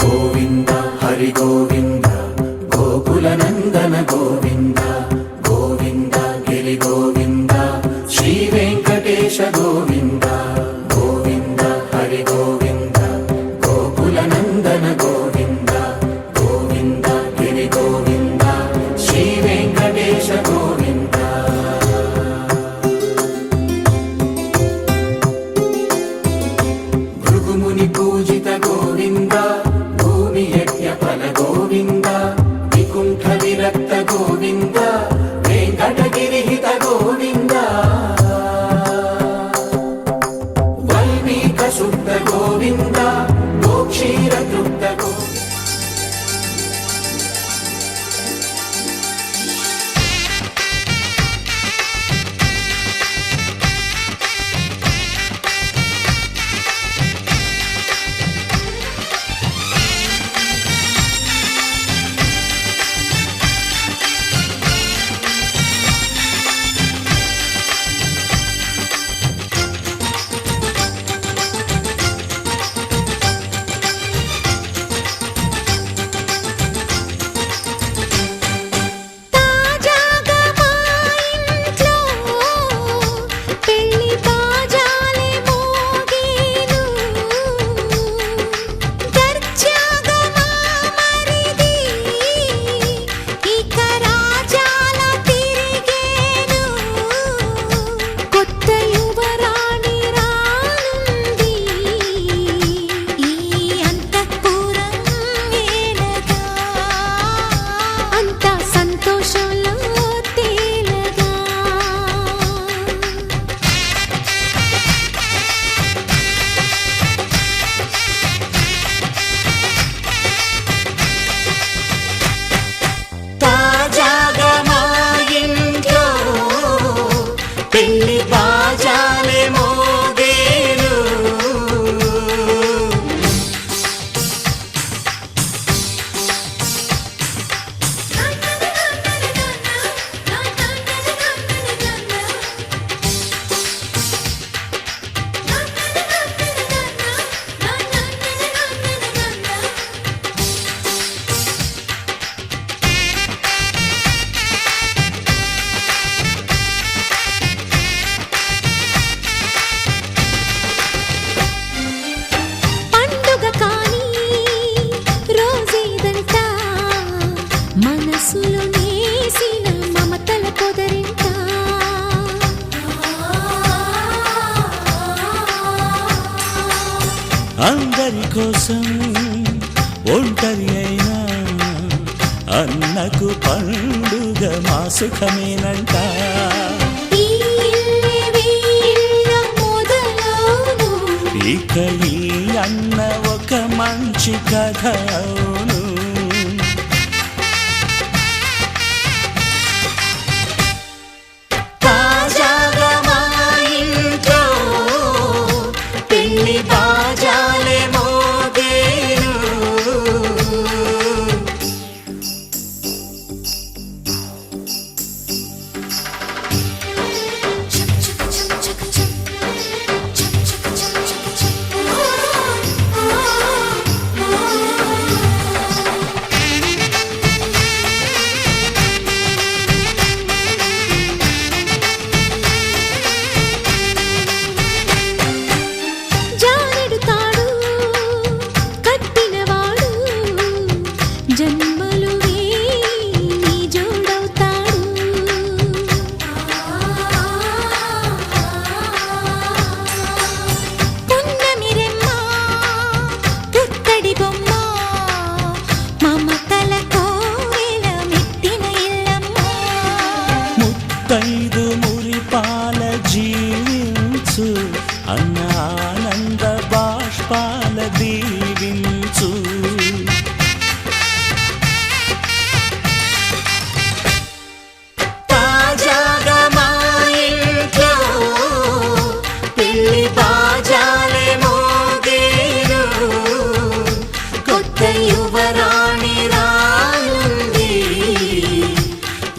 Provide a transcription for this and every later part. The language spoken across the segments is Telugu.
గోవింద హరి గోవింద గోకుల నందన గోవింద గోవింద గిరి గోవింద శ్రీ వెంకటేశ గోవింద గోవింద హరి గోవింద గోకుల నందన గోవింద గోవింద గిరి గోవింద శ్రీ వెంకటేశ గోవింద భృగుముని పూజిత గోవింద భూమి యజ్ఞ ఫల గోవింద వికుంఠ విరక్త గోవింద వెంకటగిరిహిత గోవింద వల్మీక శుద్ధ గోవింద గోక్షీర తృప్త గోవింద పెళ్లి బాజాలే మోగేను మనసులో నేసిన మమతల పొదరింట అందరి కోసం ఒంటరి అయినా అన్నకు పండుగ మా సుఖమేనంట ఇక ఈ అన్న ఒక మంచి కథ అవును బాజాలే మోగేను ముత్తైదు మురిపాల జీవించు అన్న ఆనంద బాష్పాల దీవించు తాజాగా మా ఇంట్లో పెళ్లి బాజాలే మోగేను కొత్త యువరాణి రానుంది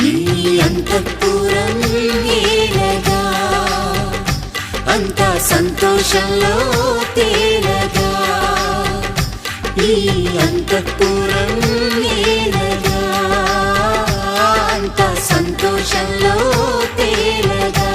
ఈ అంతఃపురం ఏలగా అంతా సంతోషంలో తేలగా ఈ అంతఃపురం ఏలగా అంత సంతోషంలో తేలగా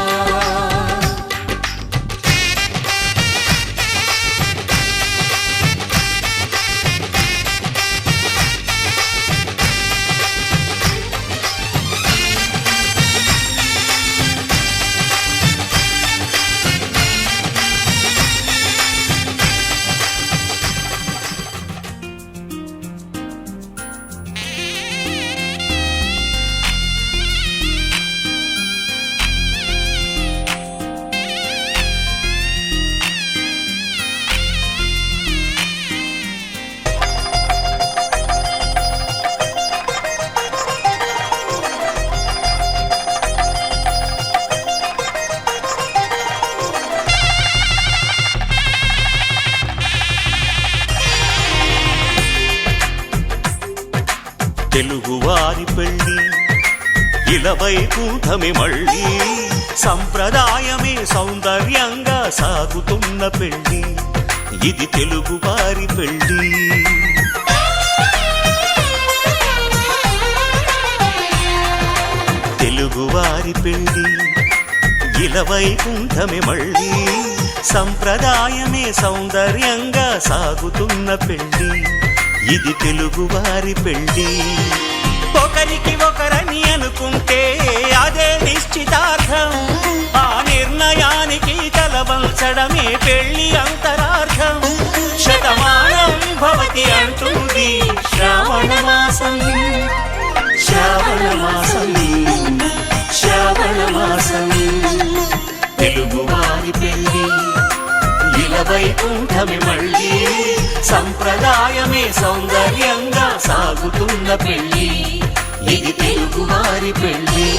తెలుగువారి పెళ్ళి ఇలవైకుంఠమే మళ్ళీ సంప్రదాయమే సౌందర్యంగా సాగుతున్న పెళ్ళి ఇది తెలుగువారి పెళ్ళి తెలుగువారి పెళ్ళి ఇలవైకుంఠమే మళ్ళీ సంప్రదాయమే సౌందర్యంగా సాగుతున్న పెళ్ళి ఇది తెలుగువారి పెళ్ళి ఒకరికి ఒకరని అనుకుంటే అదే నిశ్చితార్థం ఆ నిర్ణయానికి తలవంచడమే పెళ్ళి అంతరార్థం శతమానం భవతి అంటుంది శ్రావణ మాసం శ్రావణ మాసం శ్రావణ మాసం తెలుగువారి పెళ్ళి ఇలవైకుంఠమే మళ్ళీ సంప్రదాయమే సౌందర్యంగా సాగుతున్న పెళ్ళి ఇది తెలుగువారి పెళ్ళి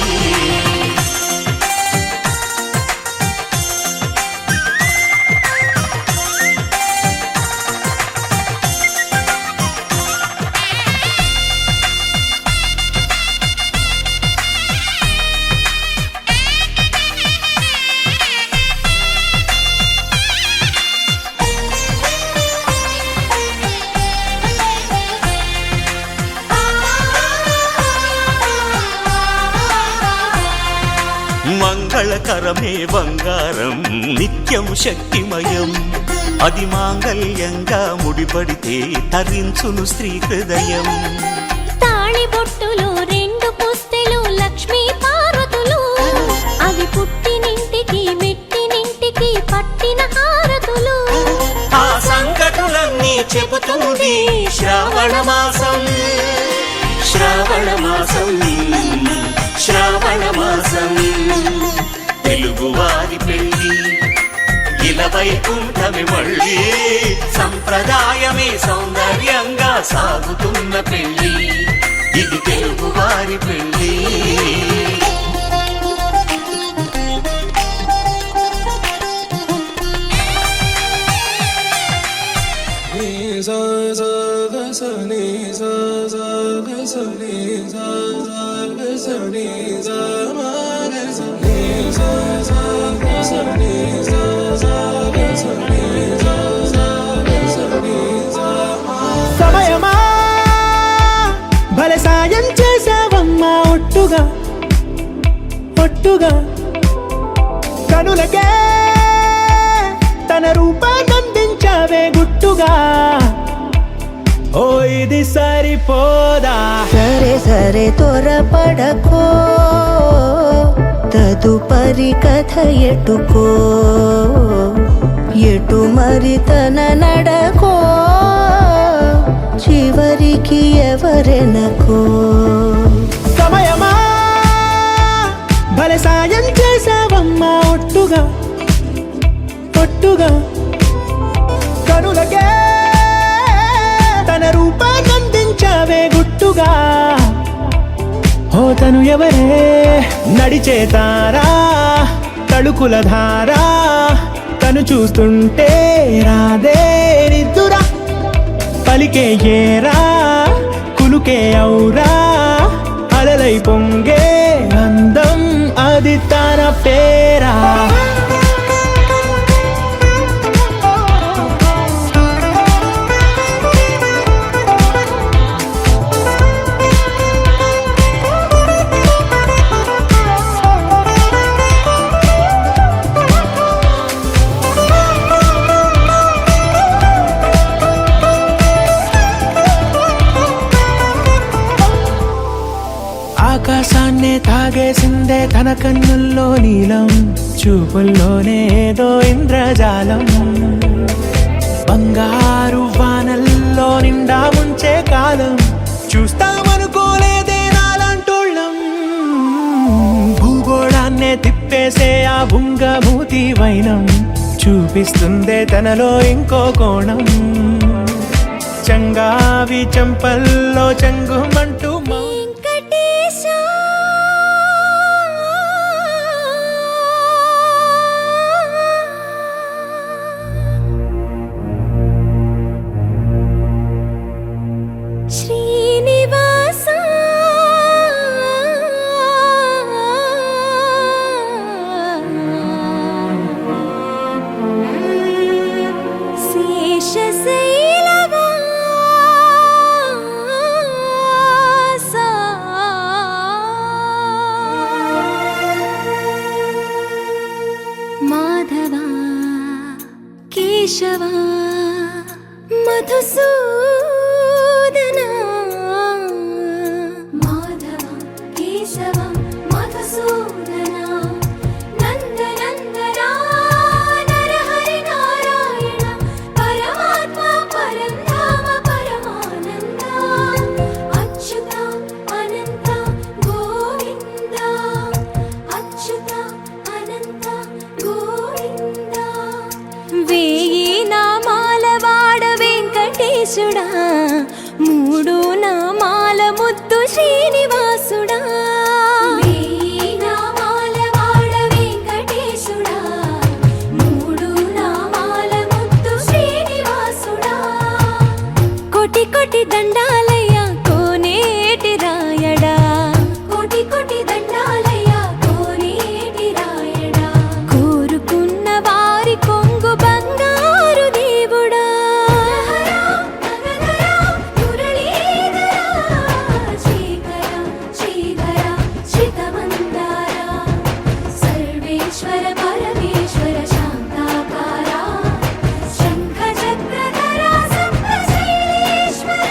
మంగళకరమే బంగారం నిత్యం శక్తిమయం అది మాంగళ్యంగా ముడిపడితే తరించును స్త్రీ హృదయం తాళిబొట్టులు రెండు పుస్తెలు లక్ష్మీ పార్వతులు అవి పుట్టినింటికి మెట్టినింటికి పట్టిన హారతులు ఆ సంగతులన్నీ చెబుతుంది శ్రావణ మాసం శ్రావణ మాసం శ్రావణ మాసం తెలుగువారి పెళ్ళి ఇలవైకుంఠమే మళ్ళీ సంప్రదాయమే సౌందర్యంగా సాగుతున్న పెళ్ళి ఇది తెలుగువారి పెళ్ళి సమయమా భలే సాయం చేసావమ్మా ఒట్టుగా ఒట్టుగా కనులకే తన రూపాన్నందించావే గుట్టుగా ఓ ఇది సరిపోదా సరే సరే త్వరపడకో తదుపరి కథ ఎటుకో ఎటు మరి తన నడకో చివరికి ఎవరెనకో సమయమా భలే సాయం చేసావమ్మా ఒట్టుగా ఒట్టుగా కనులకే తన రూపాన్నందించావే గుట్టుగా ఓ తను ఎవరే నడిచే తారా తళుకుల ధారా తను చూస్తుంటే రాదే నిద్దురా పలికే ఏరా కులుకే ఔరా అలలై పొంగే అందం అది తన పేరా ఆకాశాన్నే తాగేసిందే తన కన్నుల్లో నీలం, చూపుల్లోనే ఏదో ఇంద్రజాలం. బంగారు వానల్లో నిండా ముంచే కాలం, చూస్తామనుకోలేదే నాలంటోళ్ళం. భూగోళాన్నే తిప్పేసే ఆ బుంగమూతి వైనం, చూపిస్తుందే తనలో ఇంకో కోణం. చంగావి చంపల్లో చంగుమంటూ వెంకటేశ శ్రీనివాస మాధవ కేశవ మధుసూదన, మాధవ కేశవ మధుసూదన, నందనందన నరహరి నారాయణ, పరమాత్మ పరంధామ పరమానంద, అచ్యుత అనంత గోవింద, అచ్యుత అనంత గోవింద. వేయి నామాల వాడ వెంకటేశుడా, మూడు నామాల ముద్దు శ్రీనివాసుడా. వేయి నామాల వాడ వెంకటేశుడా, మూడు నామాల ముద్దు శ్రీనివాసుడా. కోటి కోటి దండాలయ్యా కోనేటి రాయడా, కోటి కోటి దండాలయ్యా కోనేటి రాయడా. కోరుకున్న వారి కొంగు బంగారు దేవుడా. శ్రీకర శ్రీధర శ్రితమందార, సర్వేశ్వర పరమేశ్వర శాంతాకార, శంఖ చక్రధర సప్తశైలేశ్వర.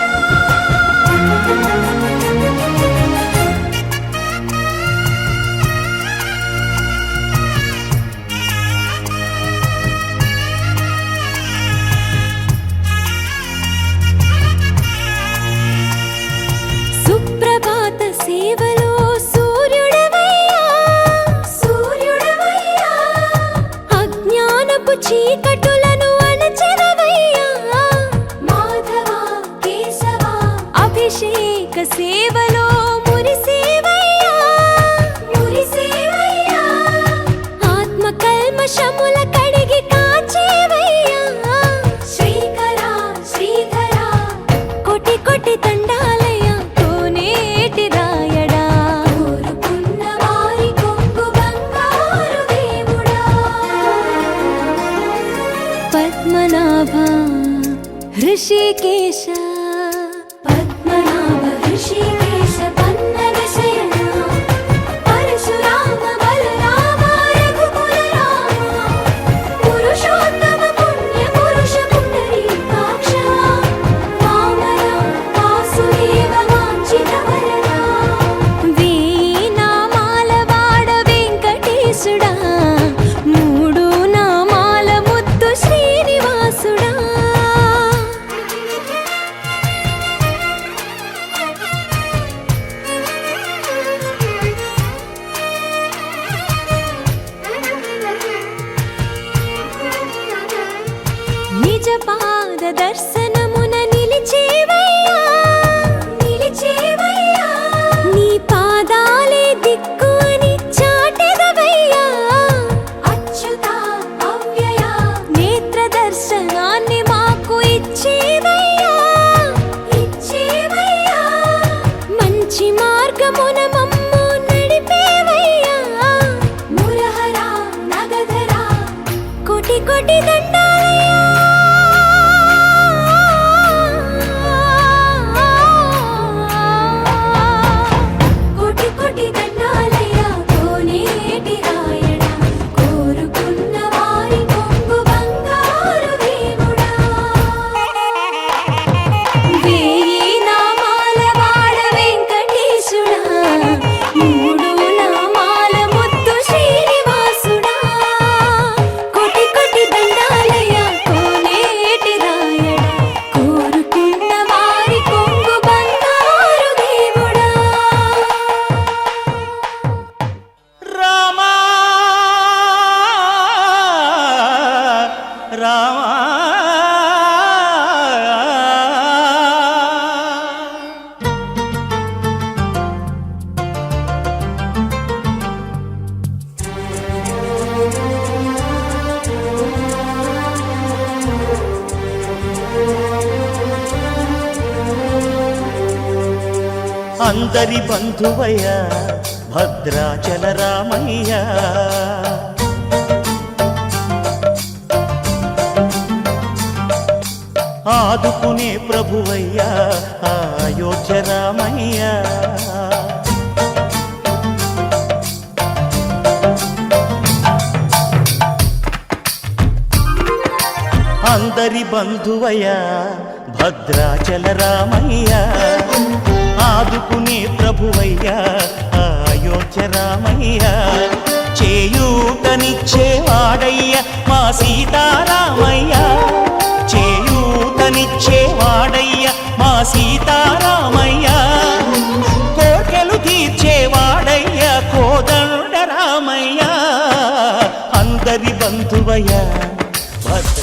సుప్రభాత సేవలో సూర్యుడవయ్యా, సూర్యుడవయ్యా. అజ్ఞానపు చీకటులను అణచెదవయ్యా, మాధవ కేశవ. అభిషేక సేవలో మురిసేవయ్యా, మురిసేవయ్యా. ఆత్మ కల్మషముల కడిగి కాచేవయ్యా, శ్రీకర శ్రీధర. కోటి కోటి దండాలయ్యా కోనేటి రాయడా. కోరుకున్న వారి కొంగు బంగారు దేవుడా. పద్మనాభ హృషికేశ, పద్మనాభ హృషికేశ పన్నగ శయన, పరశురామ బలరామ రఘుకుల రామ, పురుషోత్తమ పుణ్య పురుష పుండరీకాక్ష, వామన వాసుదేవ వాంఛిత వరద. వేయి నామాల వాడ వెంకటేశుడా, మూడు నామాల ముద్దు శ్రీనివాసుడా. నిజ పాద దర్శనమున నిలిచేవయ్యా, నిలిచేవయ్యా. నీ పాదాలే దిక్కు అని చాటెదవయ్యా, అచ్యుత అవ్యయ. నేత్ర దర్శనాన్ని మాకు ఇచ్చేవయ్యా, ఇచ్చేవయ్యా. మంచి మార్గమున మమ్ము నడిపేవయ్యా, మురహర నగధర. కోటి కోటి దండాలయ్యా. అందరి బంధువయ్య భద్రాచల రామయ్య ఆదుకునే ప్రభువయ్య అయోధ్య రామయ్య అందరి బంధువయ్య భద్రాచల రామయ్య ఆదుకునే ప్రభువయ్య అయోధ్య రామయ్య చేయూతనిచ్చేవాడయ్య మా సీతారామయ్య చేయూతనిచ్చేవాడయ్య మా సీతారామయ్య కోర్కెలు తీర్చేవాడయ్య కోదండ రామయ్య అందరి బంధువయ్య భద్ర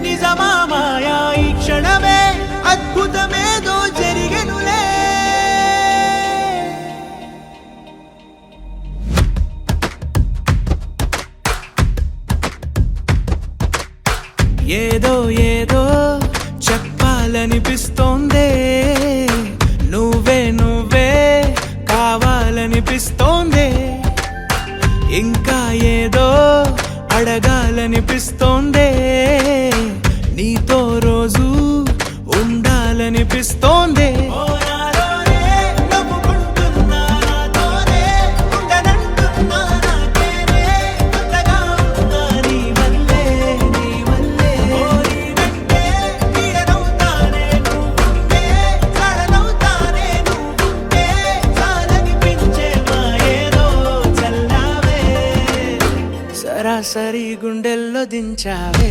నిజమామాయా ఈ క్షణమే అద్భుతమేదో జరిగెనులే ఏదో ఏదో చెప్పాలనిపిస్తోందే నువ్వే నువ్వే కావాలనిపిస్తోందే ఇంకా ఏదో అడగాలనిపిస్తోందే నీతో రోజు ఉండాలనిపిస్తోందే సరాసరి గుండెల్లో దించావే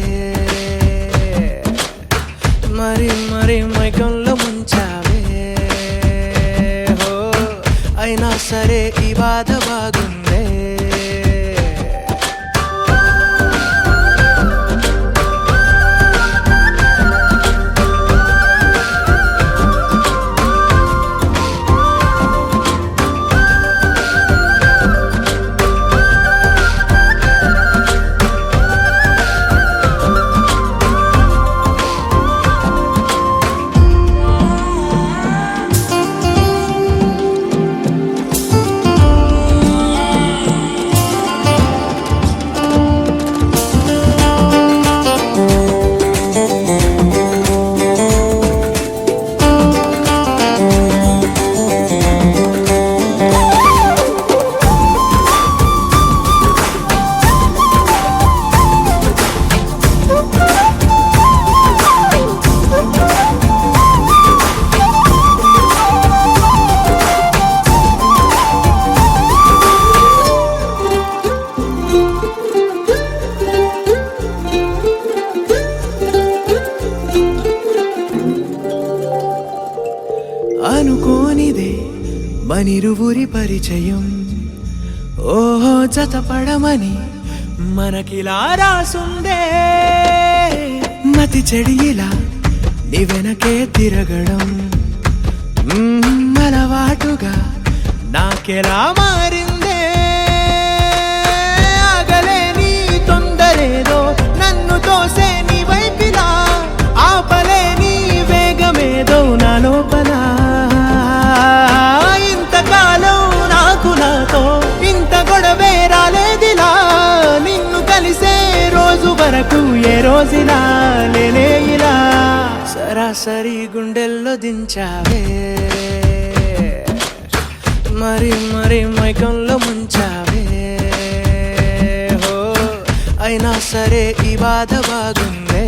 మరి మరి మైకంలో ముంచావే హో అయినా సరే ఈ బాధ బాగుందే అనుకోనిదే మనిరువురి పరిచయం ఓహో జతపడమని మనకిలా రాసుందే మతి చెడిలా నీ వెనకే తిరగడం అలవాటుగా నాకెలా మారిందే ఆగలేని తొందరేదో నన్ను తోసే నీ వైపిలా మోసినా లేనే ఇలా సరాసరి గుండెల్లో దించావే మరి మరి మైకంలో ముంచావే హో అయినా సరే ఈ బాధ బాగుందే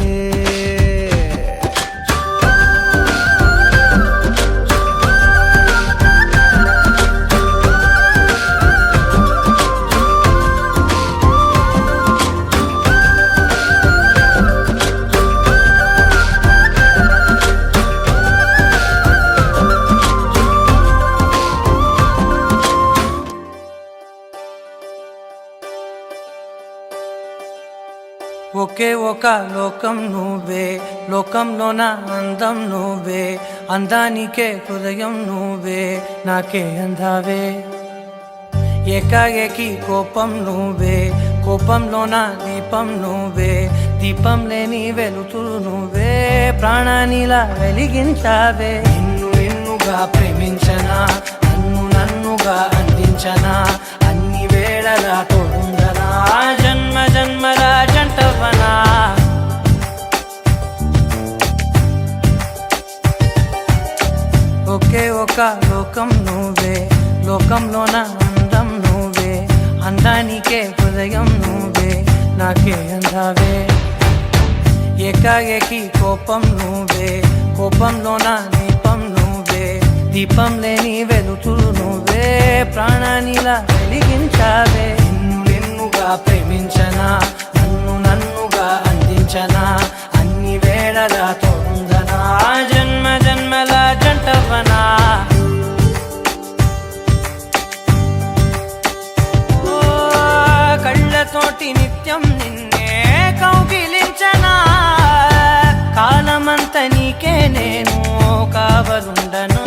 ఒకే ఒక లోకం నువ్వే లోకంలోన అందం నువ్వే అందానికే హృదయం నువ్వే నాకే అందావే ఏకాఏకి కోపం నువ్వే కోపంలోన దీపం నువ్వే దీపం లేని వెలుతురు నువ్వే ప్రాణానిలా వెలిగించావే నిన్ను నిన్నుగా ప్రేమించనా నన్నుగా అందించనా అన్ని వేళలా తోడుందనా జన్మ జన్మల జంటవనా ఒకే ఒక లోకం నువ్వే లోకంలోన అందం నువ్వే అందానికే హృదయం నువ్వే నాకే అందావే ఏకాఏకి కోపం నువ్వే కోపంలోన దీపం నువ్వే దీపం లేని వెలుతురు నువ్వే ప్రాణానిలా వెలిగించావే నిన్ను నిన్నుగా ప్రేమించనా నన్నుగా అందించనా అన్ని వేళలా తోడుందనా జన్మ జన్మల జంటవనా కళ్ళతోటి నిత్యం నిన్నే కౌగిలించనా కాలమంత నీకే నేను కావలుండనా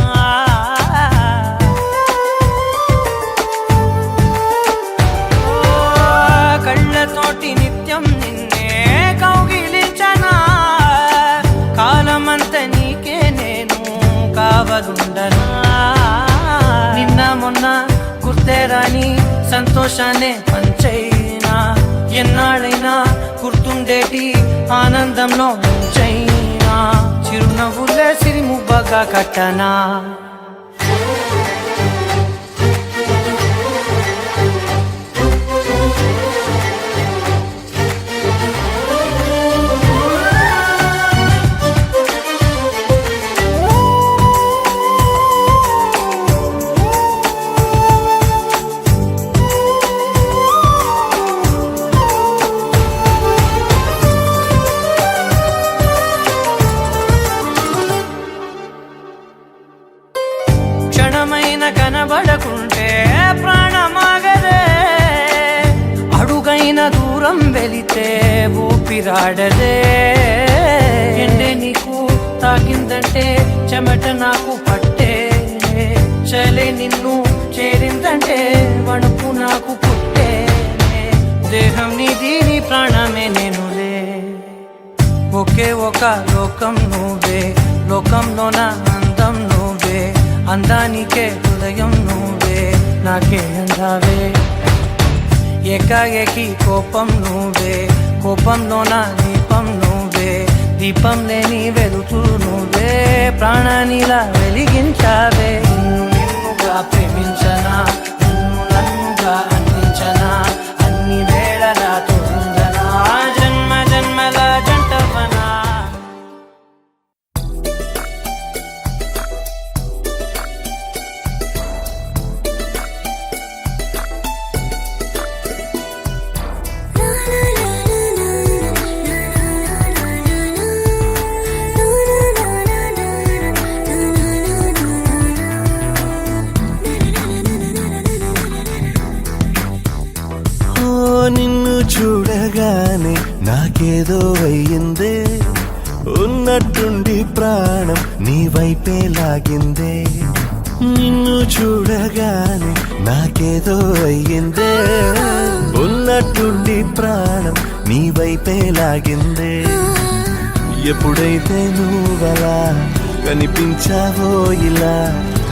కళ్ళతోటి నిత్యం నిన్నే కౌగిలించనా కాలమంత నీకే నేను కావలుండనా నిన్న మొన్న గుర్తేరాని సంతోషాన్ని పంచైనా ఎన్నాళ్ళైనా గుర్తుండేటి ఆనందంలో ముంచైనా చిరునవ్వులే సిరిముబ్బగా కట్టనా క్షణమైన కనబడకుంటే ప్రాణమాగదే అడుగైన దూరం వెళితే ఊపిరాడదే ఎండే నీకు తాకిందంటే చెమట నాకు పట్టే చలే నిన్ను చేరిందంటే వణుకు నాకు పుట్టే దేహం నీది నీ ప్రాణమే నేనులే ఒకే ఒక లోకం నువ్వే లోకంలోన అందం నువ్వే అందానికే హృదయం నువ్వే నాకే అందావే ఏకాఏకి కోపం నువ్వే కోపంలోన దీపం నువ్వే దీపం లేని వెలుతురు నువ్వే ప్రాణానిలా వెలిగించావే నిన్ను నిన్నుగా ప్రేమించనా నన్నుగా అందించనా అన్ని వేళలా తోడుందనా జన్మ జన్మల జంటవనా నిన్ను చూడగానే నాకేదో అయ్యిందే ఉన్నట్టుండి ప్రాణం నీ వైపే లాగిందే నిన్ను చూడగానే నాకేదో అయ్యిందే ఉన్నట్టుండి ప్రాణం నీ వైపే లాగిందే ఎప్పుడైతే నువ్వలా కనిపించావో ఇలా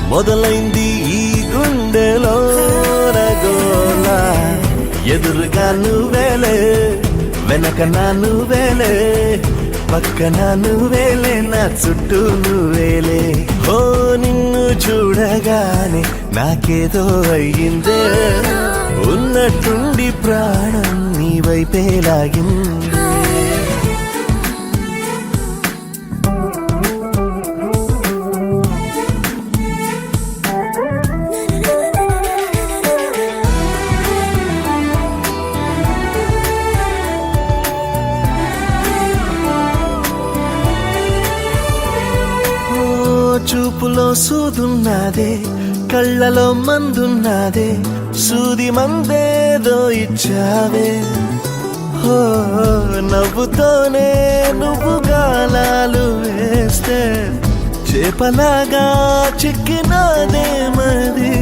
మొదలైంది ఈ గుండెలో రగోలా ఎదురుగా నువ్వేలే వెనక నా నువ్వేలే పక్కన నువ్వేలే నా చుట్టూ నువ్వేలే ఓ నిన్ను చూడగానే నాకేదో అయ్యిందే ఉన్నట్టుండి ప్రాణం నీ వైపే లాగింది చూపులో సూదున్నదే కళ్ళలో మందున్నదే సూది మందేదో ఇచ్చావే ఓ నవ్వుతోనే నువ్వు గాలాలు వేస్తే చేపలాగా చిక్కినాదే మది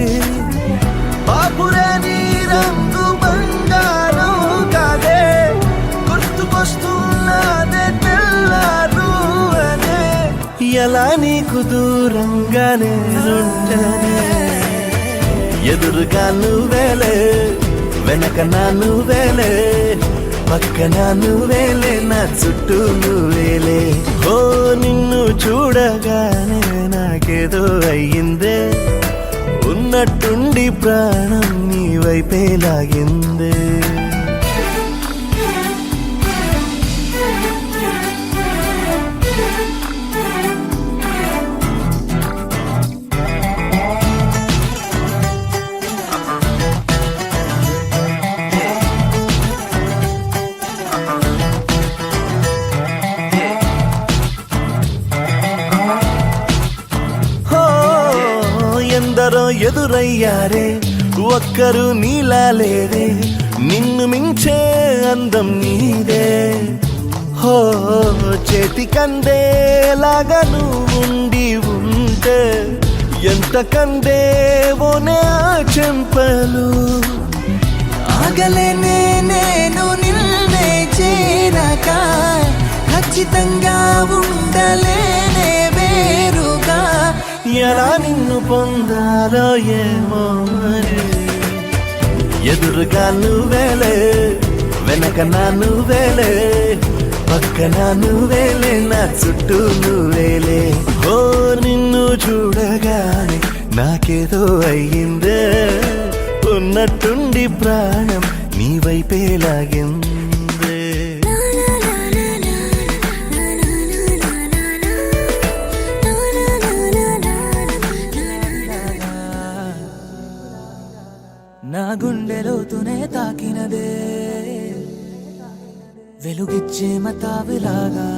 బాపురే నీ రంగు బంగారం కాదే గుర్తుకొస్తున్నదే తెల్లారు అనే ఎలా నీకు దూరంగానే ఉంటానే ఎదురుగా నువ్వేలే వెనక నా నువ్వేలే పక్కన నువ్వేలే నా చుట్టూ నువ్వేలే ఓ నిన్ను చూడగానే నాకేదో అయ్యిందే ఉన్నట్టుండి ప్రాణం నీ వైపే లాగిందే ఎందరో ఎదురయ్యారే ఒక్కరు నీలా లేరే నిన్ను మించే అందం నీదే హో చేతికందేలాగా నువ్వుండి ఉంటే ఎంత కందేవోనే ఆ చెంపలు ఆగలేనే నేను నిన్నే చేరక ఖచ్చితంగా ఉండలేనే వేరుగా ఎలా నిన్ను పొందాలో ఏమో మరి ఎదురుగా నువ్వేలే వెనక నా నువ్వేలే పక్కన నువ్వేలే నా చుట్టూ నువ్వేలే ఓ నిన్ను చూడగానే నాకేదో అయ్యిందే ఉన్నట్టుండి ప్రాణం నీ వైపే లాగిందే నా గుండెలోతునే తాకినదే వెలుగిచ్చే మతాబిలాగా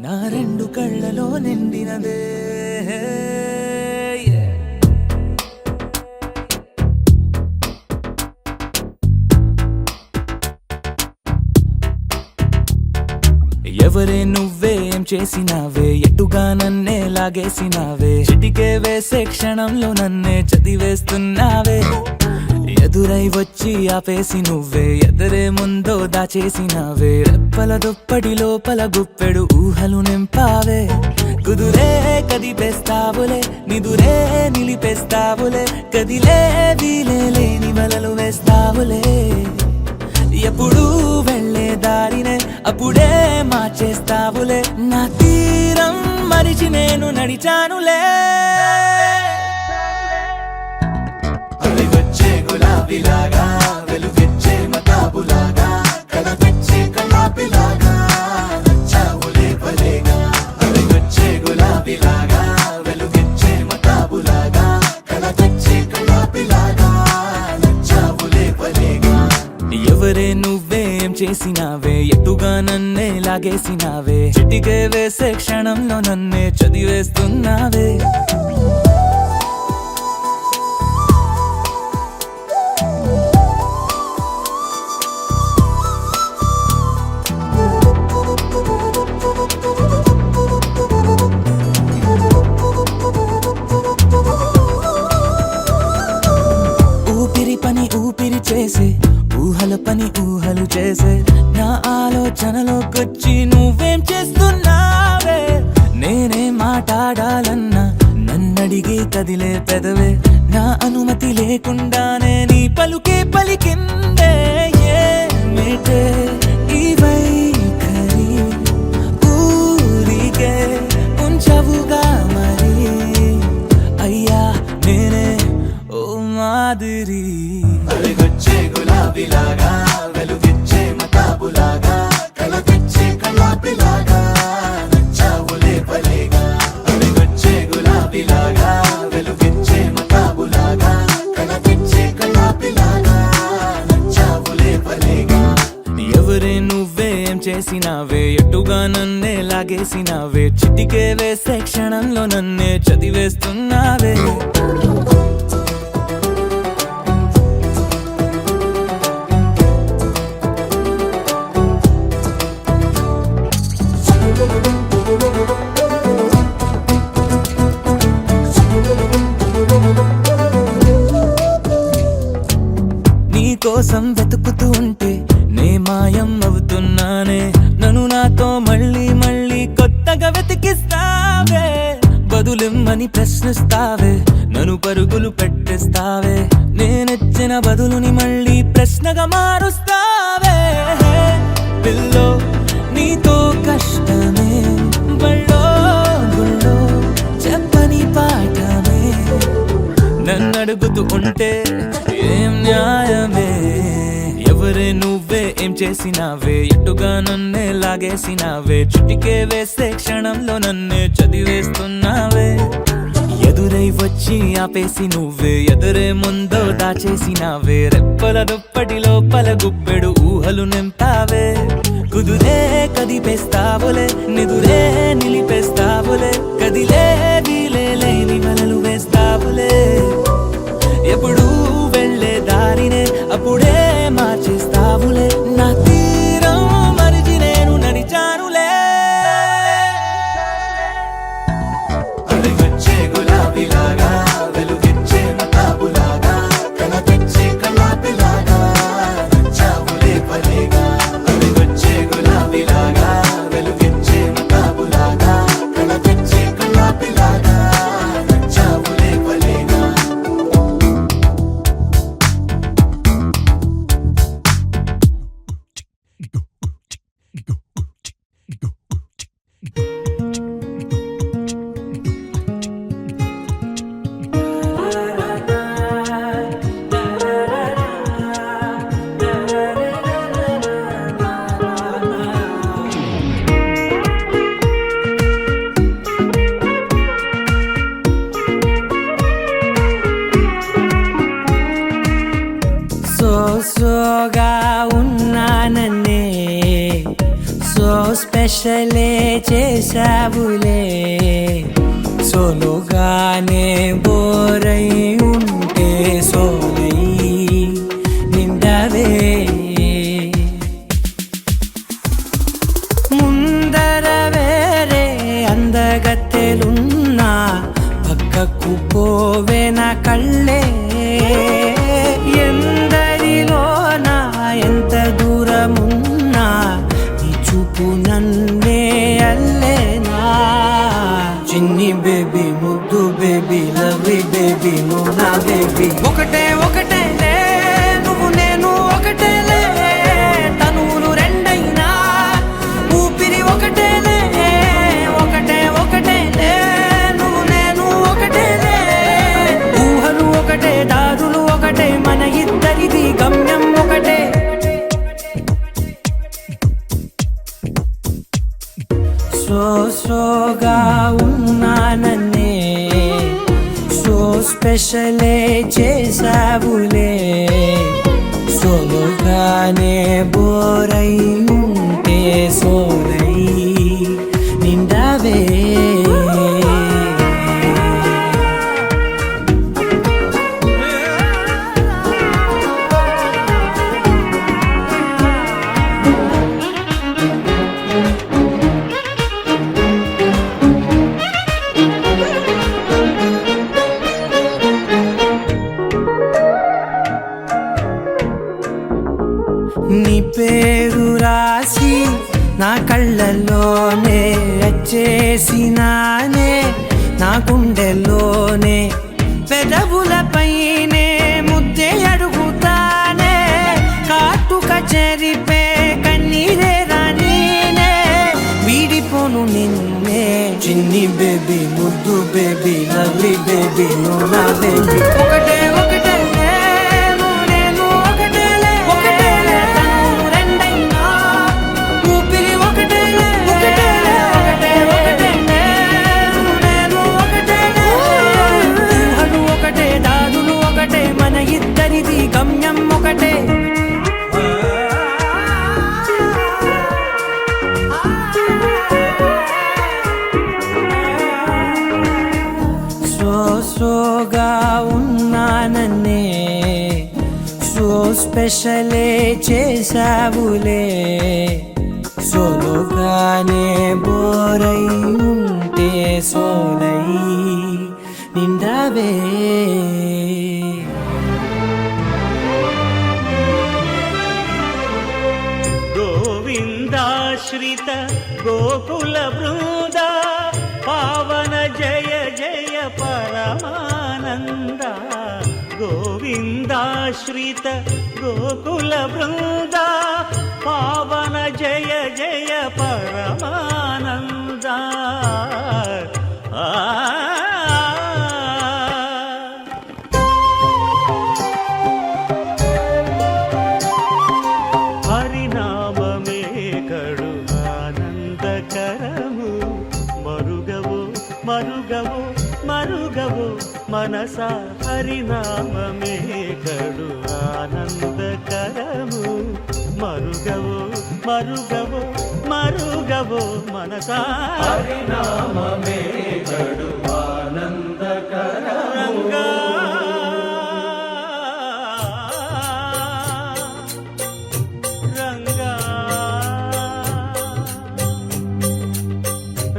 నా రెండు కళ్ళలో నిండినదే ఎవరే నువ్వేం చేసినావే ఎటుగా నన్నే లాగేసినావే చిటికే వేసే క్షణంలో నన్నే చదివేస్తున్నావే ఎదురై వచ్చి ఆపేసి నువ్వే ఎదురే ముందో దాచేసినావే రెప్పల దుప్పటి లోపల గుప్పెడు ఊహలు నింపావే కుదురే కదిపేస్తావులే నిదురే నిలిపేస్తావులే కదిలే వీలే లేని వలలు వేస్తావులే ఎప్పుడు వెళ్ళే దారినే అప్పుడే మార్చేస్తావులే నా తీరం మరిచి నేను నడిచానులే వచ్చే గులాబీలాగా వెలుగెచ్చే మతాబులాగా కలపెచ్చే కలాపిలాగా నచ్చావులే భలేగా వచ్చే గులాబీలాగా వెలుగెచ్చే మతాబులాగా కలపెచ్చే కలాపిలాగా నచ్చావులే భలేగా ఎవరే నువ్వేం చేసినావే ఎటుగా నన్నే లాగేసినావే చిటికే వేసే క్షణంలో నన్నే చదివేస్తున్నావే ఊపిరి చేసే ఊహల పని ఊహలు చేసే నా ఆలోచనలోకొచ్చి నువ్వేం చేస్తున్నావే నేనే మాట్లాడాలన్నా నన్నడిగి కదిలే పెదవే నా అనుమతి లేకుండానే నీ పలుకే పలికిందే చేసినావే ఎటుగా నన్నే లాగేసినావే చిటికే వేసే క్షణంలో నన్నే చదివేస్తున్నావే కోసం వెతుకుతూ ఉంటే నే మాయం అవుతున్నానే నన్ను నాతో మళ్ళీ మళ్ళీ కొత్తగా వెతికిస్తావే బదులిమ్మని ప్రశ్నిస్తావే నన్ను పరుగులు పెట్టిస్తావే నేనెచ్చిన బదులుని మళ్ళీ ప్రశ్నగా మారుస్తావే పిల్లో నీతో కష్టమే బళ్ళో గుళ్ళో చెప్పని పాఠమే నన్నడుగుతూ ఉంటే ఏం న్యాయమే ఎవరే నువ్వే ఏం చేసినావే ఎటుగా నన్నే లాగేసినావే చుటికే వేసే క్షణంలో నన్నే చదివేస్తున్నావే ఎదురై వచ్చి ఆపేసి నువ్వే ఎదురే ముందో దాచేసినావే రెప్పల దుప్పటి లోపల గుప్పెడు ఊహలు నింపావే కుదురే కదిపేస్తావులే నిదురే నిలిపేస్తావులే కదిలే వీలే లేని వలలు వేస్తావులే ఎప్పుడు వెళ్ళే దారినే అప్పుడే మార్చేస్తావులే నా తీరం మరిచి నేను నడిచానులే అది వచ్చే గులాబీలాగా వెలుగిచ్చే మతాబులాగా కల తెచ్చే కళాపిలాగా నచ్చావులే పలేగా అది వచ్చే గులాబీలాగా వెలుగిచ్చే మతాబులాగా కల తెచ్చే కళాపిలాగా నచ్చావులే పలేగా సోగా ఉన్నానన్నే సో స్పెషలే చేసావులే సోలోగానే బోరై ఉంటే సోలై నిండవే ముందర వేరే అందగత్తెలున్నా పక్కకు పోవే నా కళ్ళే ఎందరిలోనా ఎంత దూరమున్నా నీ చూపు నన్నే అల్లేనా చిన్ని బేబీ ముద్దు బేబీ లవ్లీ బేబీ నువ్వు నా బేబీ ఒకటే ఒకటేలే నువ్వు నేను ఒకటేలే తనువులు రెండైనా ఊపిరి ఒకటేలే ఒకటే ఒకటేలే నువ్వు నేను ఒకటేలే ఊహలు ఒకటే దారులు ఒకటే మన ఇద్దరిది గమ్యం ఒకటే సోగా ఉన్నానన్నే సో స్పెషలే చేసావులే సోలోగానే బోరై ఉంటే సోలై నిండవే నీ పేరు రాసి నా కళ్ళల్లోనే వచ్చేసినానే నా గుండెల్లోనే పెదవులపైనే ముద్దే అడుగుతానే కాటుక చెరిపే కన్నీరే రానీనే వీడిపోను నిన్నే చిన్ని బేబీ ముద్దు బేబీ లవ్లీ బేబీ నువ్వు నా బేబీ ఒకటే ఒకటే గమ్యం ఒకటే స్పెషలే చేసావులే సోలోగానే బోరై ఉంటే సోలై నిండావే గోవిందాశ్రిత గోకుల బృంద పావన జయ జయ పరమానంద గోవిందాశ్రిత గోకుల బృంద పావన జయ జయ పరమానంద హరినామమే కడు ఆనందకరము మరుగవో మరుగవో మరుగవో మనస హరినామమే కడు ఆనందకరము మరుగవో మరుగవో మరుగవో మనస హరినామమే కడు ఆనందకరము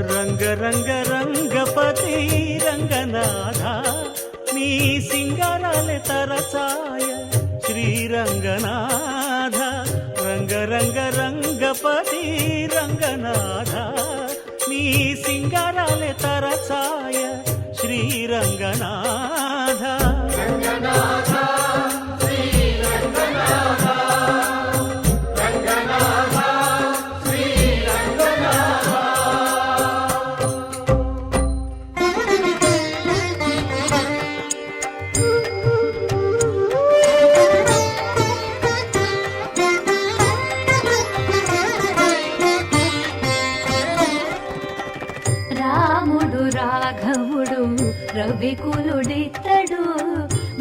రంగ రంగ రంగపతి రంగనాథ నీ సింగరాలే తరచాయ శ్రీరంగనాథ రంగ రంగ రంగపతి రంగనాథ నీ సింగరాలే తరచాయ శ్రీరంగనాథ రాముడు రాఘవుడు రవికులుడితడు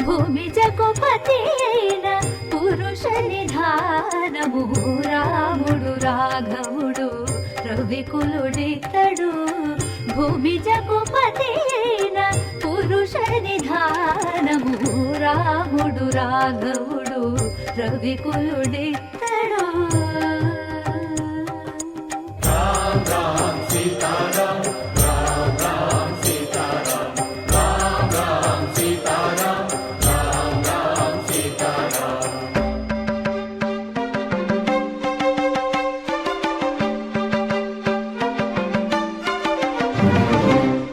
భూమి జగపతి అయిన పురుష నిధానము రాముడు రాఘవుడు రవికులుడితడు భూమి జగపతి అయిన పురుష నిధానము రాముడు రాఘవుడు రవికులుడితడు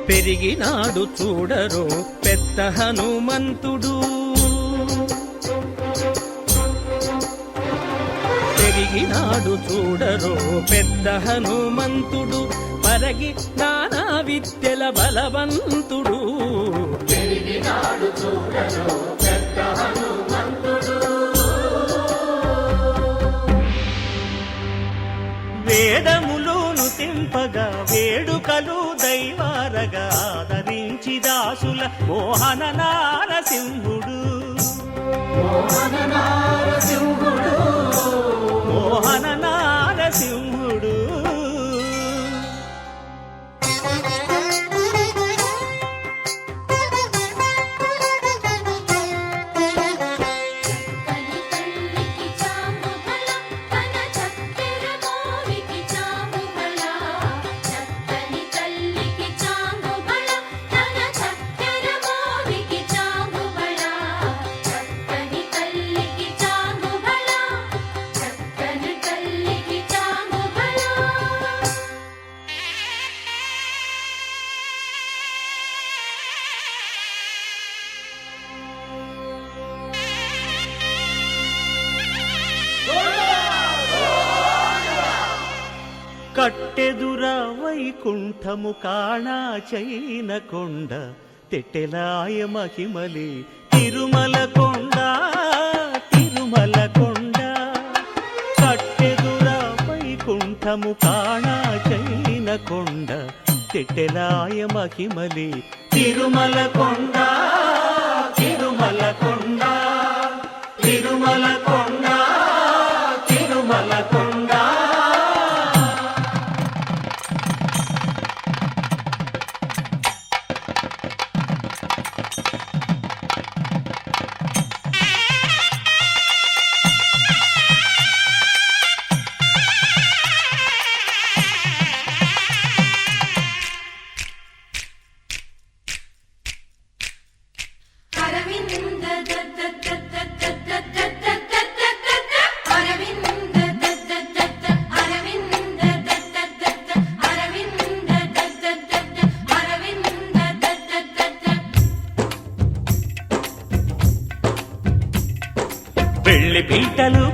పెరిగినాడు చూడరో పెద్ద హనుమంతుడు పెరిగినాడు చూడరో పెద్ద హనుమంతుడు పరగి నానా విద్యల బలవంతుడు పెరిగినాడు చూడరో పెద్ద హనుమంతుడు వేదములోను తెంపగా వేడుకలు దైవారగా ఆదరించి దాసుల మోహన నారసింహుడు మోహన నారసింహుడు కట్టెదుర వైకుంఠము కాణా చైన కొండ తెట్టెలాయ మహిమలి తిరుమల కొండ తిరుమల కొండ కట్టెదుర వైకుంఠము కాణా చైన కొండ తెట్టెలాయ మహిమలి తిరుమల కొండ తిరుమల కొండ తిరుమల కొండ తిరుమల కొండ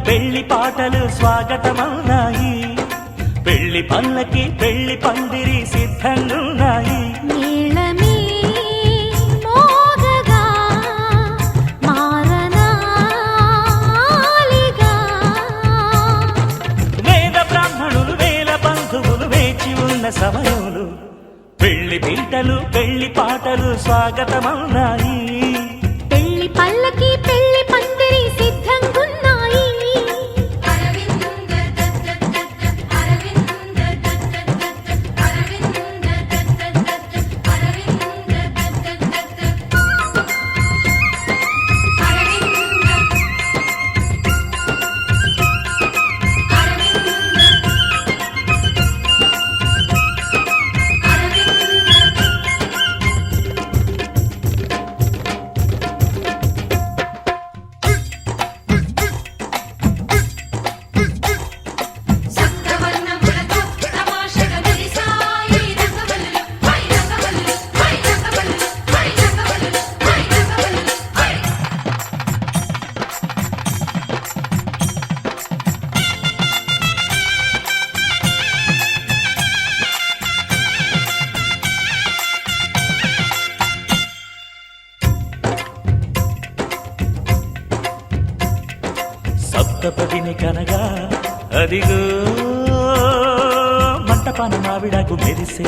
పెళ్లి పాటలు స్వాగతమవునాయి పెళ్లి పల్లకి పెళ్లి పందిరి సిద్ధంగున్నాయి నీళమీ మోగగా మారనాలిగా వేద బ్రాహ్మణులు వేల బంధువులు వేచి ఉన్న సమయంలో పెళ్లి పీటలు పెళ్లి పాటలు స్వాగతమవునాయి పెళ్లి పల్లకి పెళ్లి పందిరి సిద్ధంగున్నాయి సప్తపదిని కనగా అదిగో మంటపాన మావిడాకు మెరిసే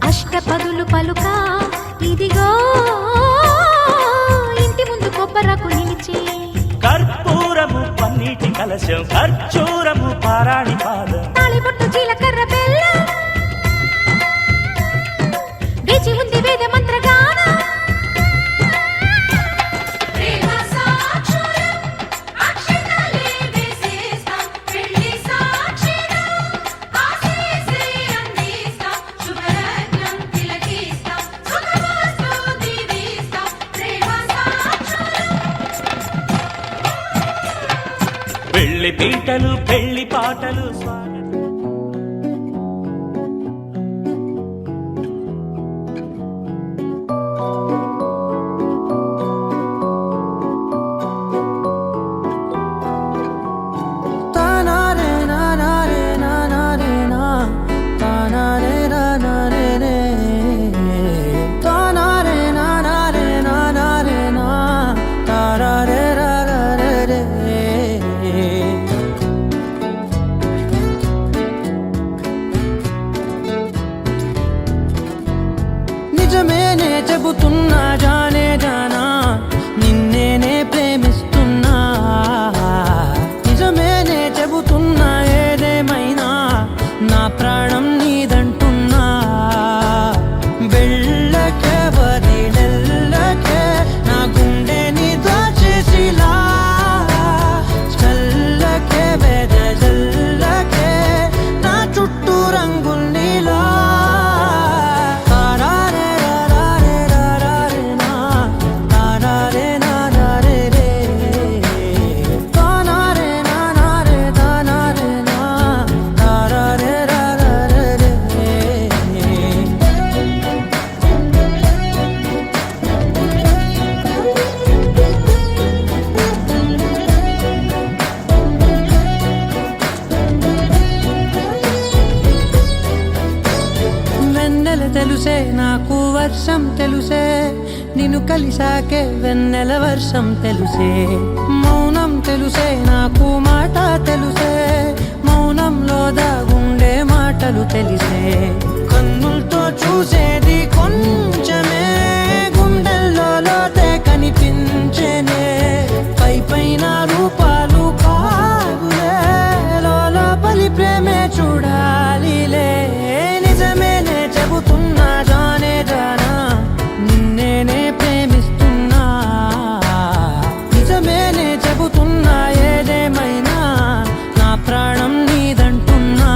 అష్టపదులు పలుక ఇదిగో ఇంటి ముందు కొబ్బరకు నిలిచి కర్పూరము పన్నీటి కలశం ఖర్చూరము పారాణి పాదం తాళిబొట్టు జీలకర్ర బెల్లం వేచి ఉంది వేద మంత్రగానం పెళ్లి పీటలు పెళ్లి పాటలు తానారే నానారే నానారే నా తానారే నానారే రే తానారే నానారే నానారే నా తారారే రారే రే నిజమేనే చెబుతున్నా జానే జానా నిన్నేనే ప్రేమిస్తున్నా నిజమేనే చెబుతున్నా ఏదేమైనా నా ప్రాణం నీదంటున్నా వెళ్ళకే వదిలెల్లకే నా గుండె నీ దాచేసిలా చల్లకే వెదజల్లకే నా చుట్టూ రంగులు నీలా తారారే రారే రారే నా తారారే నారే రే తానారే నానారే తానారే నా తారారే రారే రే వెన్నెల తెలుసే నాకు వర్షం తెలుసే నిన్ను కలిసాకే వెన్నెల వర్షం తెలుసే మౌనం తెలుసే నాకు మాట తెలుసే మౌనంలో దాగుండే మాటలు తెలిసే కన్నులతో చూసేది కొంచెమే గుండెల్లో లోతే కనిపించేనే పై పైన రూపాలు కాదులే లోపలి ప్రేమే చూడాలిలే నిజమేనే చెబుతున్నా జానే జానా నిన్నేనే ప్రేమిస్తున్నా నిజమేనే చెబుతున్నా ఏదేమైనా నా ప్రాణం నీదంటున్నా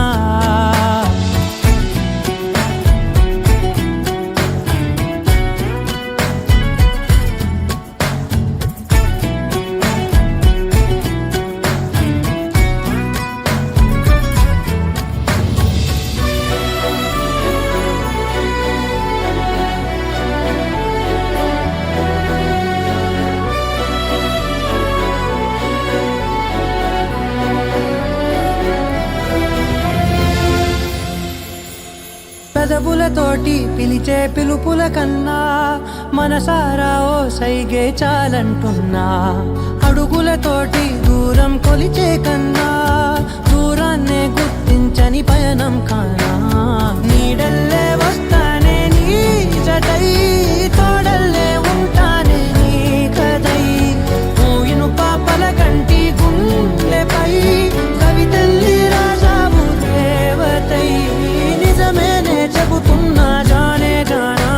పెదవులతోటి పిలిచే పిలుపుల కన్నా మనసారా ఓ సైగే చాలంటున్నా అడుగులతోటి దూరం కొలిచే కన్నా దూరాన్నే గుర్తించని పయనం కానా నీడల్లే వస్తానే నీ జటై తోడల్లే ఉంటానే నీ కదై పోయిను పాపల కంటి గుండెపై కవితల్లి రాజావు దేవతై నిజమేనే చెబుతున్నా జానే జానా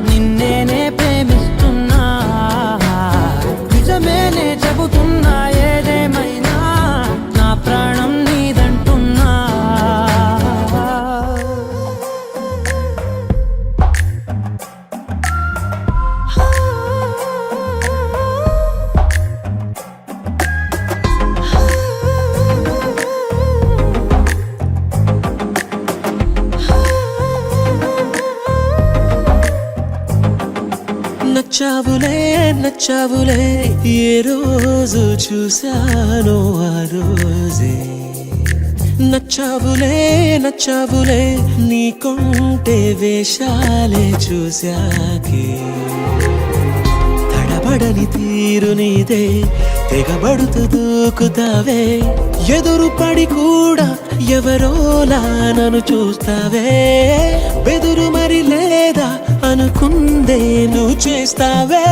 నిన్నేనే ప్రేమిస్తున్నా నిజమేనే చెబుతున్నా ఏదేమైనా నా ప్రాణం నీదంటున్నా నచ్చావులే నచ్చావులే ఏ రోజు చూశానో ఆ రోజే నచ్చావులే నచ్చావులే నీకుంటే వేషాలే చూశాకే తడబడని తీరు నీదే తెగబడుతూ దూకుతావే ఎదురు పడి కూడా ఎవరోలా నన్ను చూస్తావే బెదురు మరి లేదా అనుకుందే నువ్వు చేస్తావే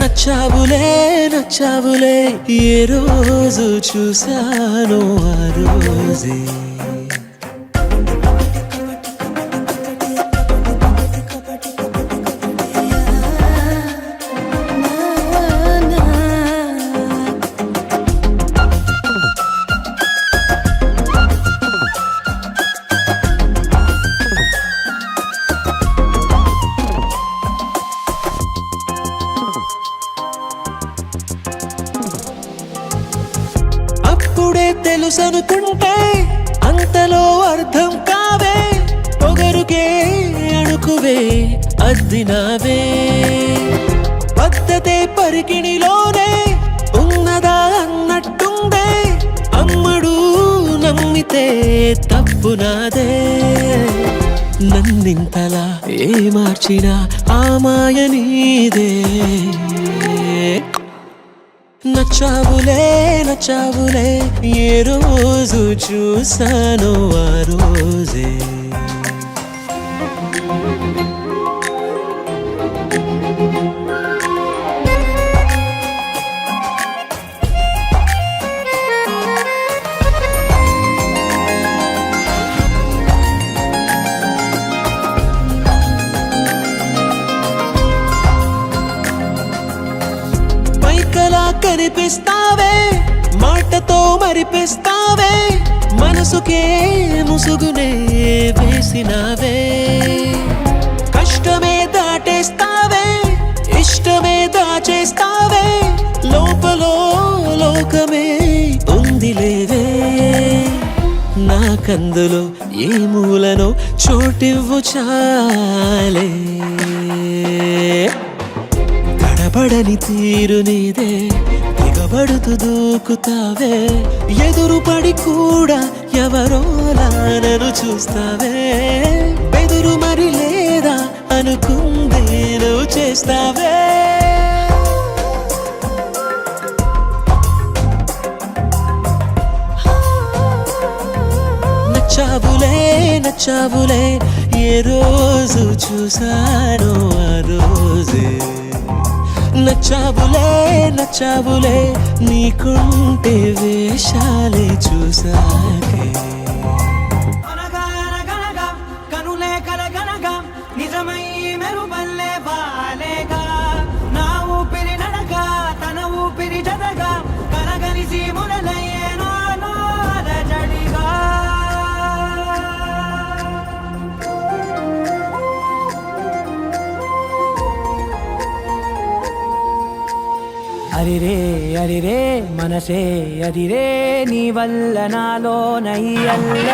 నచ్చావులే నచ్చావులే ఏ రోజు చూశానో ఆ రోజే అప్పుడే తెలుసనుకుంటే అంతలో అర్థం కావే పొగరుకే అణుకువే అద్దినావే పద్ధతే పరికిణిలోనే ఉన్నదా అన్నట్టుందే అమ్మడు నమ్మితే తప్పు నాదే నన్నింతలా ఏ మార్చినా ఆ మాయ నీదే నచ్చావులే నచ్చావులే ఏ రోజు చూశానో ఆ రోజే పైకలా కనిపిస్తావే మాటతో మరిపిస్తావే మనసుకే ముసుగునే వేసినావే కష్టమే దాటేస్తావే ఇష్టమే దాచేస్తావే లోపలో లోకమే ఉందిలేవే నాకందులో ఏ మూలనో చోటివ్వు చాలే తడబడని తీరు నీదే దిగబడుతూ దూకుతావే ఎదురు పడి కూడా ఎవరోలా నన్ను చూస్తావే బెదురు మరి లేదా అనుకుందే నువ్వు చేస్తావే నచ్చావులే నచ్చావులే ఏ రోజు చూశానో ఆ రోజే నచ్చావులే నచ్చావులే నీకుంటే వేషాలే చూసాకే కనులే కలగనగా నిజమై మెరుపల్లే బాలేగా నా ఊపిరి నడగా తన ఊపిరి జదగా కలగలిసి మురలయ్యేనో జడిగా అరిరే అరిరే మనసే అరిరే నీ వల్ల నాలో నయ్యల్ల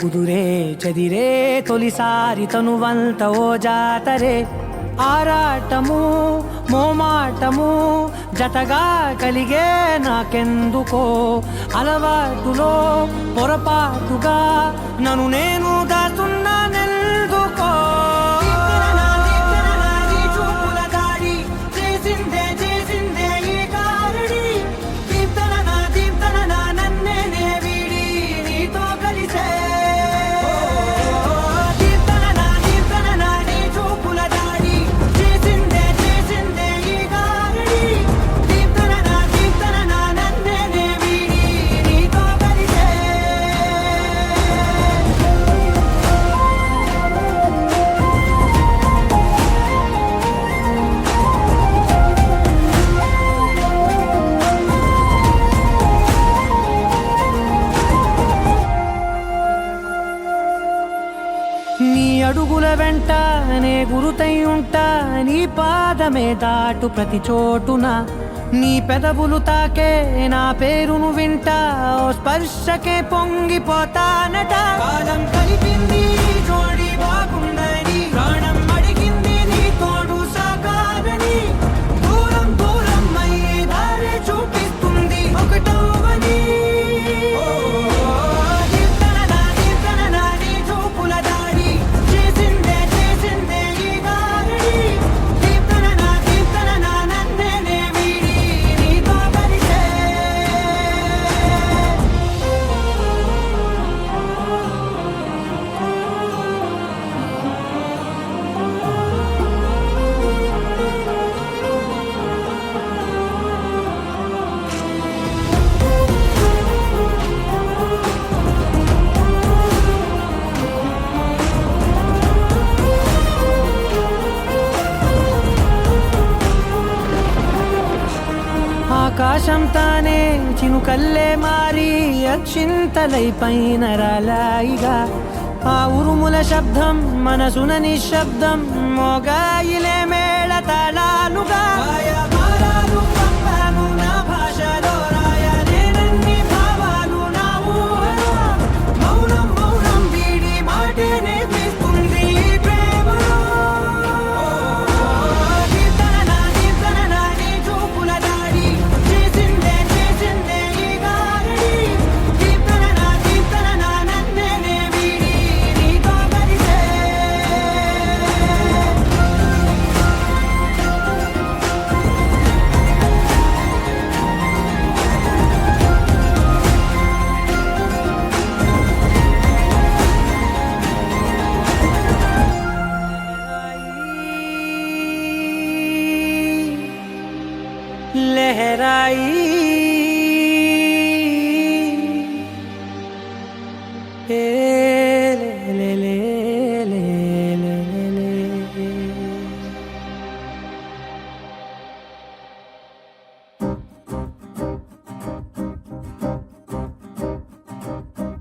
కుదురే చదిరే తొలిసారి తనువంత ఓ జాతరే ఆరాటము మోమాటము జతగా కలిగే నాకెందుకో అలవాటులో పొరపాటుగా నన్ను నేను దాస్తున్నానెందుకో నీ అడుగుల వెంట నే గురుతై ఉంటా నీ పాదమే దాటు ప్రతి చోటున నీ పెదవులు తాకే నా పేరును వింటా ఓ స్పర్శకే పొంగిపోతానట కాలం కలిపింది జోడి బాగుందని ప్రాణం అడిగింది నీ తోడు సాగాలని దూరం దూరం అయ్యే దారి చూపిస్తుంది ఒకటవని ఆకాశం తానే చినుకల్లే మారి అక్షింతలై పైన రాలాయిగా ఆ ఉరుముల శబ్దం మనసున నిశ్శబ్దం మోగాయిలే మేళ తాళాలుగా నా భాషలో రాయలేనన్ని భావాలు నా ఊహలో మౌనం మౌనం వీడి మాటే నేర్పిస్తుంది ప్రేమలో लहराई ले ले ले ले ले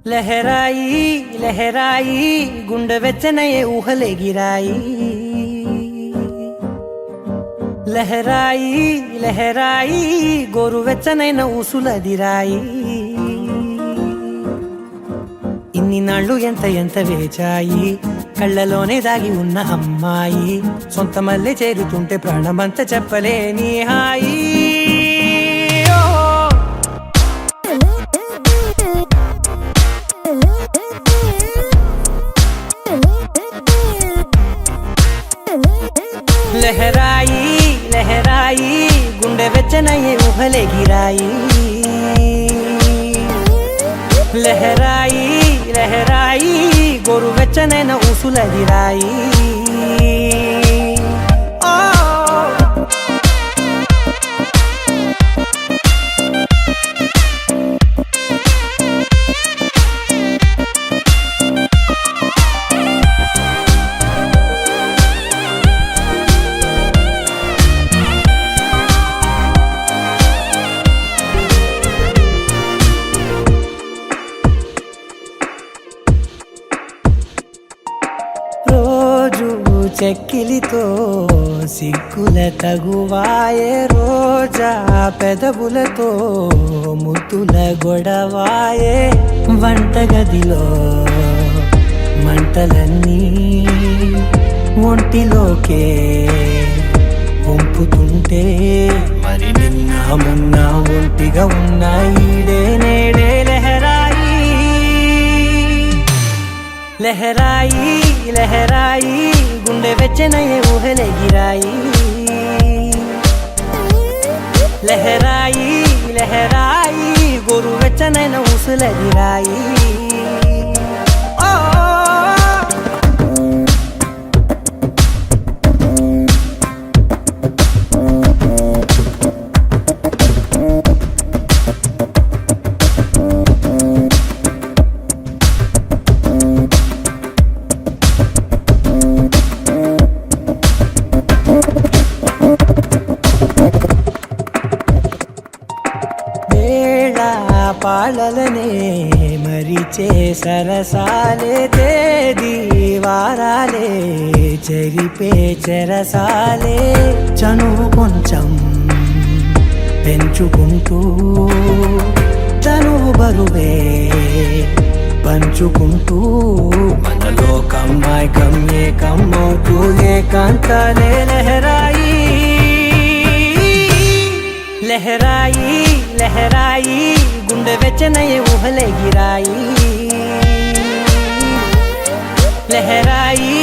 लहराई लहराई गुंड వెచ్చనయే ఊహలే గిరాయి లహరాయి లహరాయి గోరువెచ్చనైన ఊసులదిరాయి ఇన్ని నాళ్ళు ఎంత ఎంత వేచాయి కళ్ళలోనే దాగి ఉన్న అమ్మాయి సొంత మల్లె చేరుతుంటే ప్రాణమంత చెప్పలేని హాయి లహరాయి లహరాయి గుండె వెచ్చనయ్యే ఊహలే గిరాయి లహరాయి లహరాయి గోరు వెచ్చనైన ఊసులదిరాయి చెక్కిలితో సిగ్గుల తగువాయే రోజా పెదవులతో ముద్దుల గొడవాయే వంటగదిలో మంటలన్నీ ఒంటిలోకే వంపుతుంటే మరి నిన్న మొన్న ఒంటిగా ఉన్న ఈడే నేడే లహరాయి లహరాయి లహరాయి గుండె వెచ్చనయ్యే ఊహలెగిరాయి లహరాయి లహరాయి గోరు వెచ్చనైన ఊసులెగిరాయి పాలలనే మరిచే సరసాలే తేదీ వారాలే చెరిపే చెరసాలే చనువు కొంచెం పెంచుకుంటూ చనువు బరువే పంచుకుంటూ మనలో కమ్మాయి కమ్మే కమ్మవుతూ ఏకాంతాలే లహరాయి లహరాయి లహరాయి గుండె వెచ్చనయ్యే ఊహలెగిరాయి లహరాయి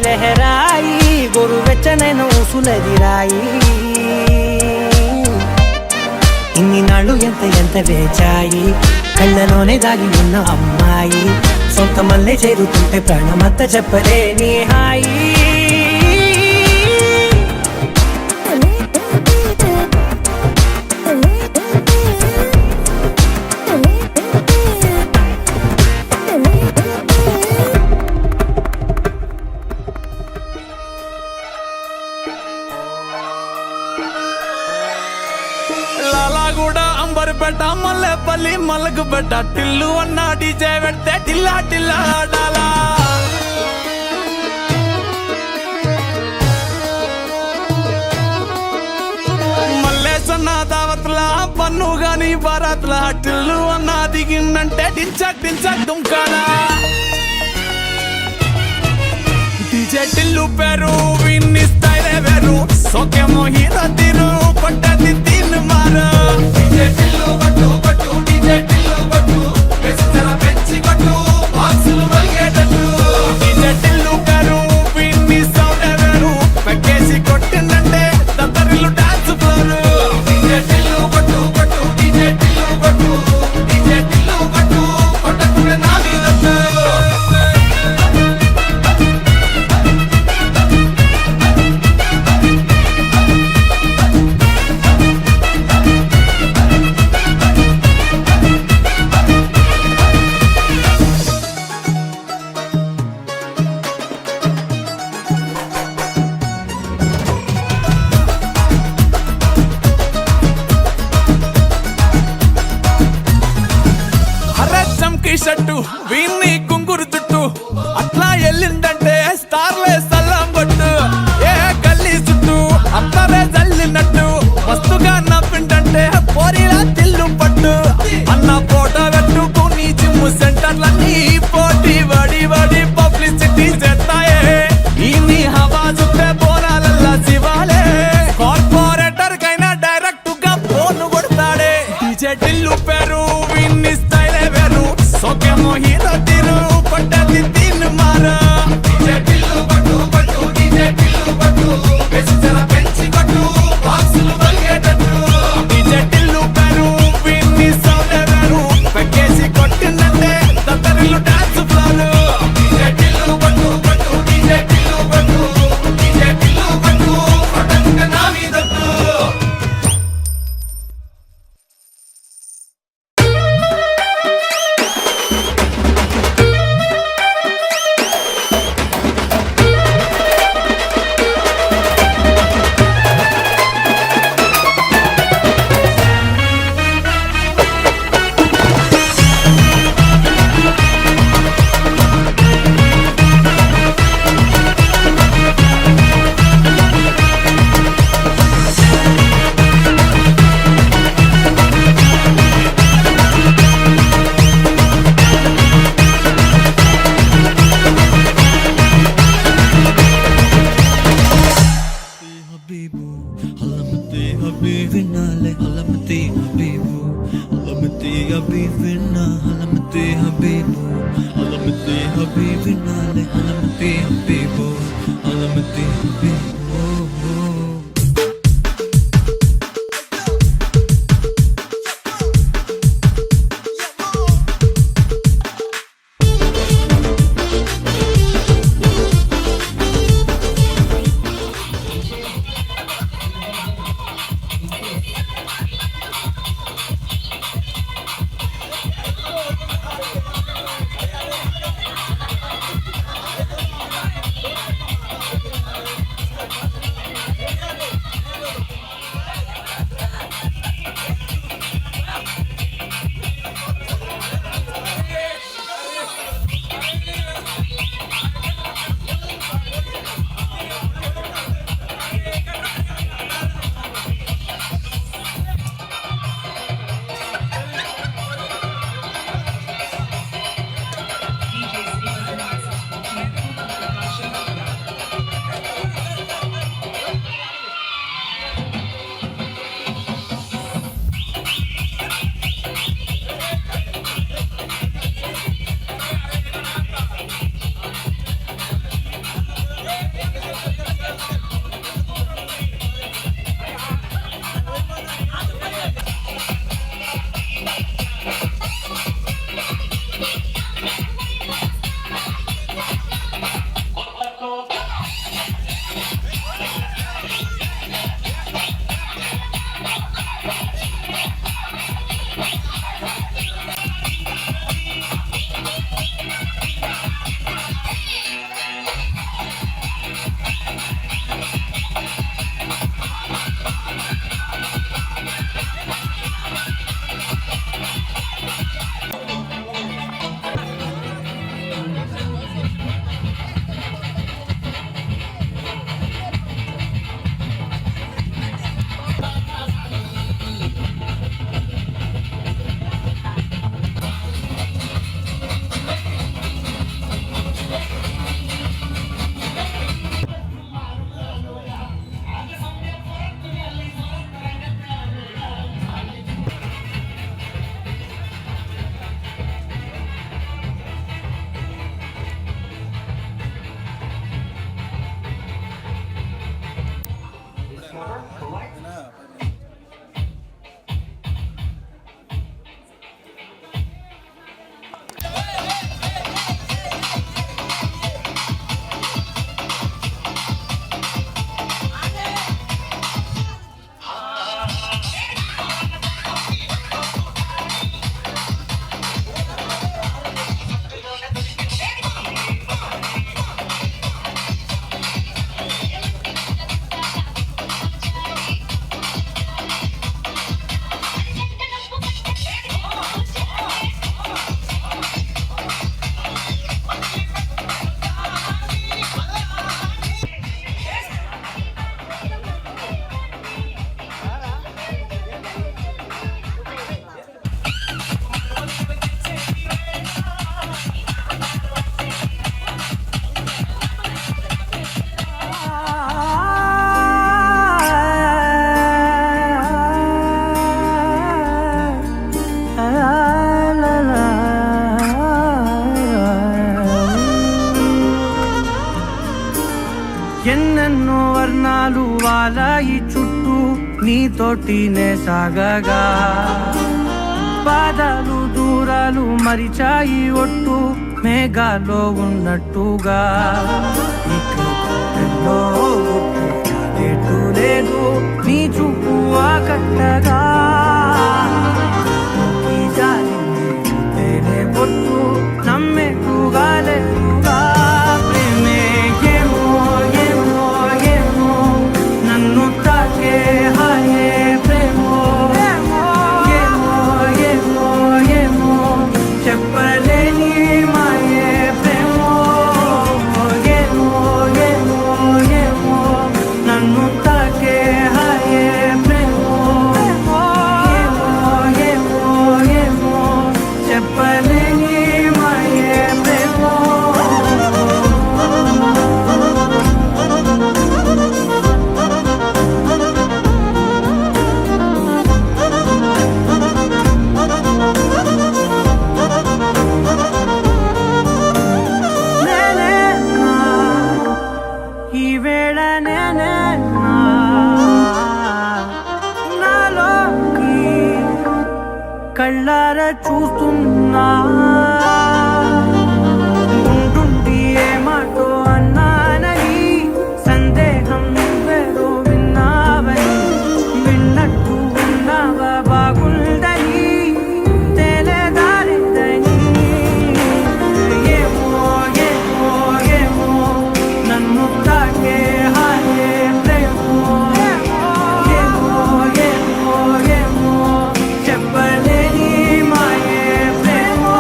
లహరాయి గోరు వెచ్చనైన ఊసులెగిరాయి ఇన్ని నాళ్ళు ఎంత వేచాయి కళ్ళలోనే దాగి ఉన్న అమ్మాయి సొంత మల్లె చేరుతుంటే ప్రాణమంతా చెప్పలేని హాయి లాలాగూడ అంబర్పేట మల్లెపల్లి మల్లకుపేట టిల్లు అన్న డీజే పెడితే టిల్లా టిల్లా ఆడాలా మల్లేసన్న దావత్ల పన్ను గాని బారాత్ల టిల్లు అన్న దిగిందంటే డించక్ డించక్ దుంకాలా డీజే టిల్లు పేరు విన్ని స్టైల్ వేరు సోకేమో హీరో తీరు పట్టది తీన్ మారు డీజే టిల్లు కొట్టు కొట్టు డీజే టిల్లు కొట్టు వెచ్చర పెంచి కొట్టు బాక్సులు వలిగేటట్టు డీజే టిల్లు పేరు విన్ని సౌండ్ వేరు పెక్కేసి కొట్టిందంటే దత్తరిల్లు డాన్స్ ఫ్లోరు డీజే టిల్లు కొట్టు కొట్టు డీజే టిల్లు కొట్టు డీజే టిల్లు కొట్టు కొట్టకునే నా మీద వినాలే హలమతి హబీబు హలమతి హబీబ్ వినా హలమతి హబీబు హలమతి హబీబ్ వినాలే హలమతి హబీబు హలమతి హబీబు ఎన్నెన్నో వర్ణాలు వాలాయి చుట్టూ నీతోటినే సాగగా పాదాలు దూరాలు మరిచాయి ఒట్టు మేఘాలో ఉన్నట్టుగా ఇక్కడెల్లో ఒట్టు లేదు నీ చూపు ఆకట్టగా ఈ జాలిని చూస్తేనే పొట్టు నమ్మేట్టుగా లేదుగా ప్రేమే ఏమో ఏమో ఏమో నన్ను తాకే హాయే ప్రేమో ఏమో ఏమో ఏమో చెప్పలేని మాయే ప్రేమో ఏమో ఏమో ఏమో కళ్ళారా చూస్తున్నా ఉంటుండి ఏ మాటో అన్నానని సందేహం నువ్వేదో విన్నావని విన్నట్టు ఉన్నావా బాగుందని తెలియదారిద్దని ఏమో ఏమో ఏమో నన్ను తాకే హాయే ప్రేమో ఏమో ఏమో ఏమో చెప్పలేని మాయే ప్రేమో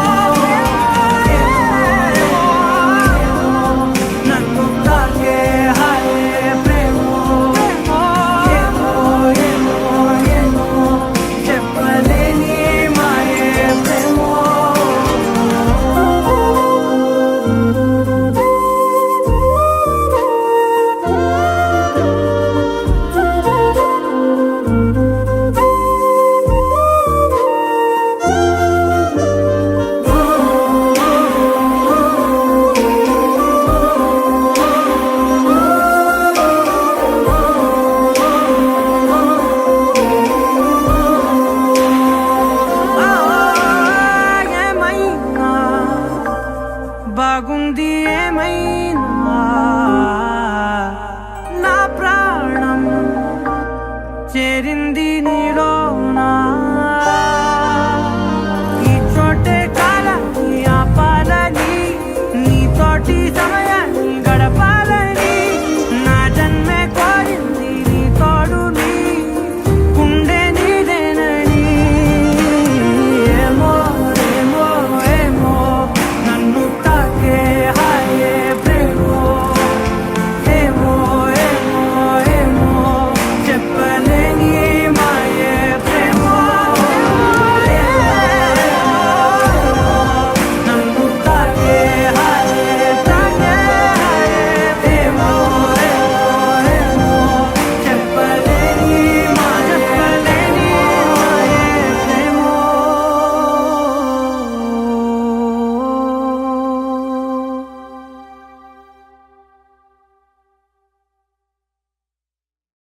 నన్ను తాకే హాయే ప్రేమో ఏమో ఏమో ఏమో చెప్పలేని మాయే ప్రేమో ఏమైనా బాగుంది ఏమైనా నా ప్రాణం చేరింది నీ